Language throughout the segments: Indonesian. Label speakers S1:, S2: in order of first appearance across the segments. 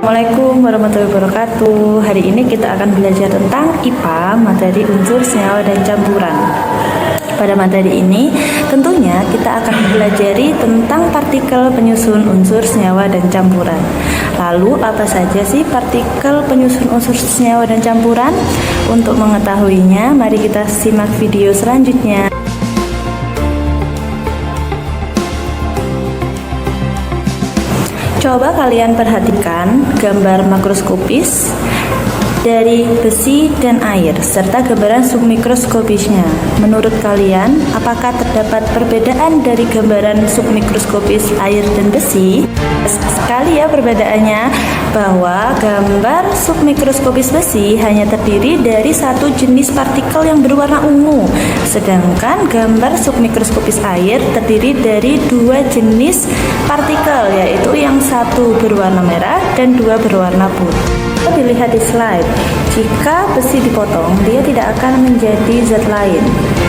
S1: Assalamualaikum warahmatullahi wabarakatuh. Hari ini kita akan belajar tentang IPA, materi unsur, senyawa, dan campuran. Pada materi ini tentunya kita akan mempelajari tentang partikel penyusun unsur, senyawa, dan campuran. Lalu apa saja sih partikel penyusun unsur, senyawa, dan campuran? Untuk mengetahuinya, mari kita simak video selanjutnya. Coba kalian perhatikan gambar makroskopis dari besi dan air serta gambaran submikroskopisnya. Menurut kalian, apakah terdapat perbedaan dari gambaran submikroskopis air dan besi? Sekali ya perbedaannya, bahwa gambar submikroskopis besi hanya terdiri dari satu jenis partikel yang berwarna ungu, sedangkan gambar submikroskopis air terdiri dari dua jenis partikel, yaitu yang satu berwarna merah dan dua berwarna putih. Dilihat di slide, jika besi dipotong, dia tidak akan menjadi zat lain.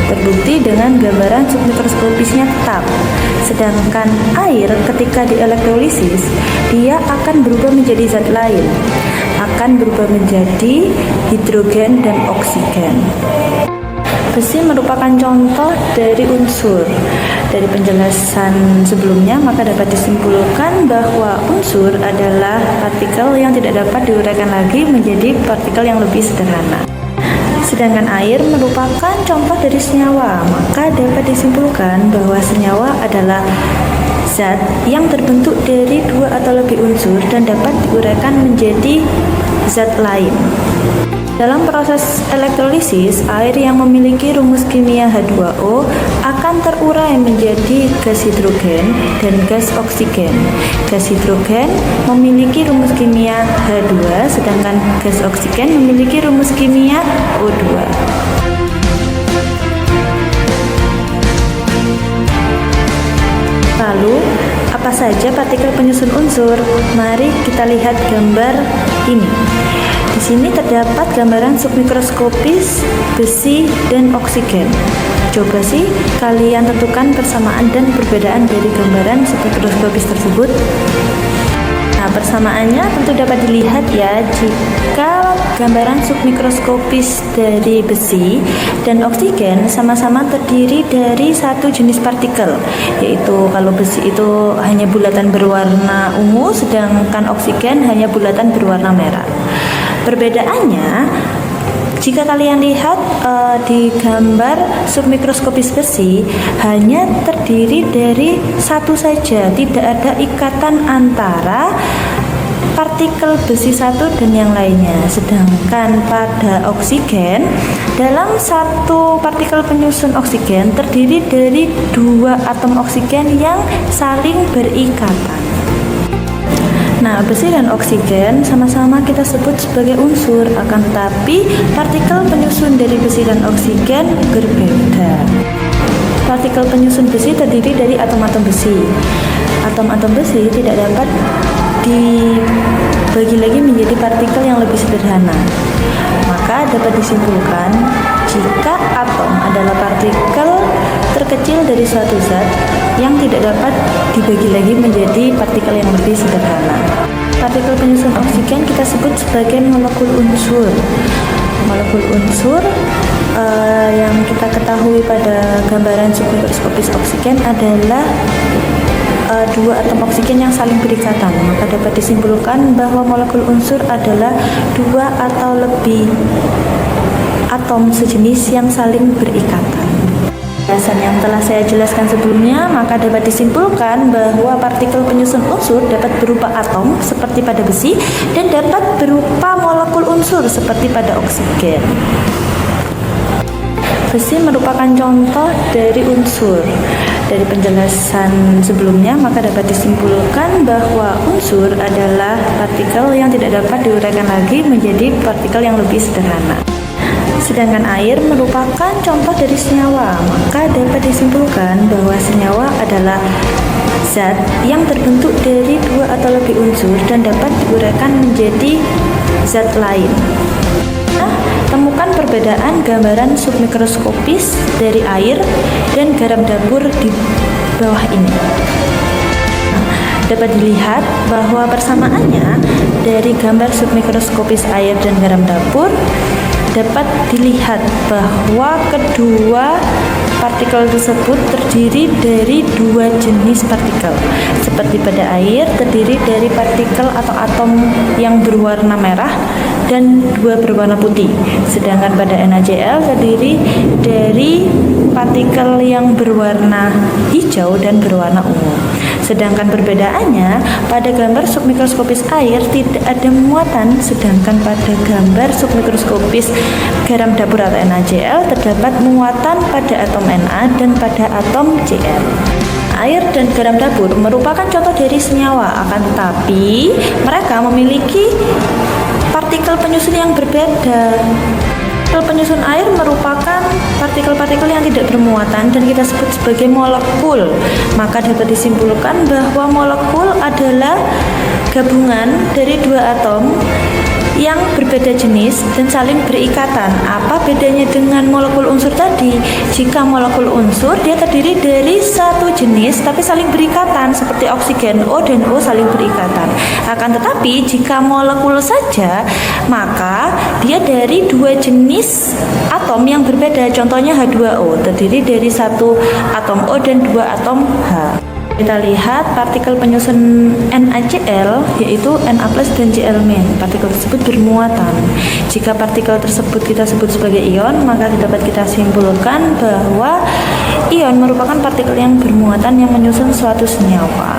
S1: Terbukti dengan gambaran submikroskopisnya tetap. Sedangkan air ketika dielektrolisis, dia akan berubah menjadi zat lain. Akan berubah menjadi hidrogen dan oksigen. Besi merupakan contoh dari unsur. Dari penjelasan sebelumnya, maka dapat disimpulkan bahwa unsur adalah partikel yang tidak dapat diuraikan lagi menjadi partikel yang lebih sederhana. Sedangkan air merupakan contoh dari senyawa, maka dapat disimpulkan bahwa senyawa adalah zat yang terbentuk dari dua atau lebih unsur dan dapat diuraikan menjadi zat lain. Dalam proses elektrolisis, air yang memiliki rumus kimia H2O akan terurai menjadi gas hidrogen dan gas oksigen. Gas hidrogen memiliki rumus kimia H2, sedangkan gas oksigen memiliki rumus kimia O2. Lalu, apa saja partikel penyusun unsur? Mari kita lihat gambar ini. Di sini terdapat gambaran submikroskopis besi dan oksigen. Coba sih kalian tentukan persamaan dan perbedaan dari gambaran submikroskopis tersebut. Nah, persamaannya tentu dapat dilihat ya, jika gambaran submikroskopis dari besi dan oksigen sama-sama terdiri dari satu jenis partikel, yaitu kalau besi itu hanya bulatan berwarna ungu, sedangkan oksigen hanya bulatan berwarna merah. Perbedaannya, jika kalian lihat di gambar submikroskopis besi hanya terdiri dari satu saja, tidak ada ikatan antara partikel besi satu dan yang lainnya. Sedangkan pada oksigen, dalam satu partikel penyusun oksigen terdiri dari dua atom oksigen yang saling berikatan. Nah, besi dan oksigen sama-sama kita sebut sebagai unsur, akan tetapi partikel penyusun dari besi dan oksigen berbeda. Partikel penyusun besi terdiri dari atom-atom besi. Atom-atom besi tidak dapat dibagi lagi menjadi partikel yang lebih sederhana. Maka dapat disimpulkan jika atom adalah partikel terkecil dari suatu zat yang tidak dapat dibagi lagi menjadi partikel yang lebih sederhana. Partikel penyusun oksigen kita sebut sebagai molekul unsur. Molekul unsur yang kita ketahui pada gambaran submikroskopis oksigen adalah dua atom oksigen yang saling berikatan. Maka dapat disimpulkan bahwa molekul unsur adalah dua atau lebih atom sejenis yang saling berikatan. Penjelasan yang telah saya jelaskan sebelumnya, maka dapat disimpulkan bahwa partikel penyusun unsur dapat berupa atom seperti pada besi dan dapat berupa molekul unsur seperti pada oksigen. Besi merupakan contoh dari unsur. Dari penjelasan sebelumnya, maka dapat disimpulkan bahwa unsur adalah partikel yang tidak dapat diuraikan lagi menjadi partikel yang lebih sederhana. Sedangkan air merupakan contoh dari senyawa, maka dapat disimpulkan bahwa senyawa adalah zat yang terbentuk dari dua atau lebih unsur dan dapat diuraikan menjadi zat lain. Nah, temukan perbedaan gambaran submikroskopis dari air dan garam dapur di bawah ini. Dapat dilihat bahwa persamaannya dari gambar submikroskopis air dan garam dapur dapat dilihat bahwa kedua partikel tersebut terdiri dari dua jenis partikel. Seperti pada air terdiri dari partikel atau atom yang berwarna merah dan dua berwarna putih. Sedangkan pada NaCl terdiri dari partikel yang berwarna hijau dan berwarna ungu. Sedangkan perbedaannya pada gambar submikroskopis air tidak ada muatan, sedangkan pada gambar submikroskopis garam dapur atau NaCl terdapat muatan pada atom Na dan pada atom Cl. Air dan garam dapur merupakan contoh dari senyawa, akan tetapi mereka memiliki partikel penyusun yang berbeda. Partikel penyusun air merupakan partikel-partikel yang tidak bermuatan dan kita sebut sebagai molekul. Maka dapat disimpulkan bahwa molekul adalah gabungan dari dua atom yang berbeda jenis dan saling berikatan. Apa bedanya dengan molekul unsur tadi? Jika molekul unsur dia terdiri dari satu jenis tapi saling berikatan, seperti oksigen O dan O saling berikatan. Akan tetapi jika molekul saja, maka dia dari dua jenis atom yang berbeda. Contohnya H2O terdiri dari satu atom O dan dua atom H. Kita lihat partikel penyusun NaCl yaitu Na+ dan Cl-. Partikel tersebut bermuatan. Jika partikel tersebut kita sebut sebagai ion, maka dapat kita simpulkan bahwa ion merupakan partikel yang bermuatan yang menyusun suatu senyawa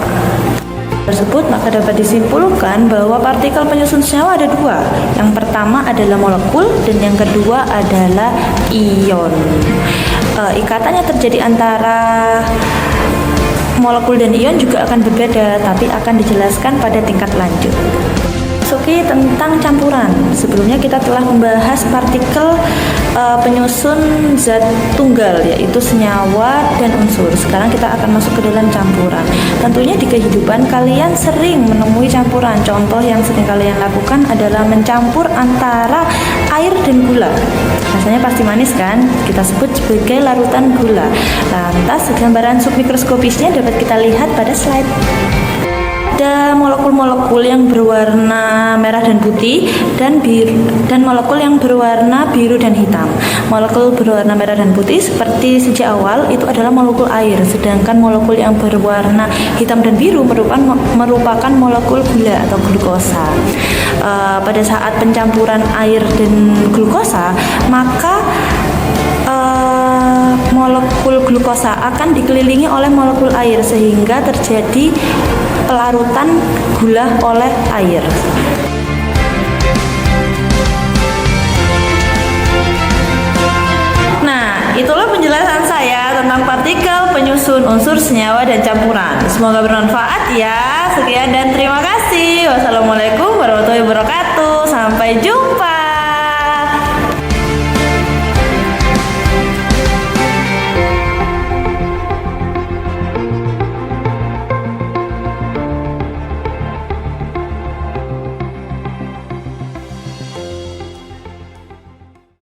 S1: tersebut. Maka dapat disimpulkan bahwa partikel penyusun senyawa ada dua. Yang pertama adalah molekul dan yang kedua adalah ion. Ikatannya terjadi antara molekul dan ion juga akan berbeda, tapi akan dijelaskan pada tingkat lanjut. Oke, tentang campuran. Sebelumnya kita telah membahas partikel penyusun zat tunggal, yaitu senyawa dan unsur. Sekarang kita akan masuk ke dalam campuran. Tentunya di kehidupan kalian sering menemui campuran. Contoh yang sering kalian lakukan adalah mencampur antara air dan gula. Rasanya pasti manis kan? Kita sebut sebagai larutan gula. Lantas gambaran submikroskopisnya dapat kita lihat pada slide. Ada molekul-molekul yang berwarna merah dan putih dan biru, dan molekul yang berwarna biru dan hitam. Molekul berwarna merah dan putih seperti sejak awal itu adalah molekul air, sedangkan molekul yang berwarna hitam dan biru merupakan molekul gula atau glukosa. Pada saat pencampuran air dan glukosa, maka molekul glukosa akan dikelilingi oleh molekul air sehingga terjadi pelarutan gula oleh air. Nah, itulah penjelasan saya tentang partikel, penyusun, unsur, senyawa, dan campuran. Semoga bermanfaat ya. Sekian dan terima kasih. Wassalamualaikum warahmatullahi wabarakatuh. Sampai jumpa.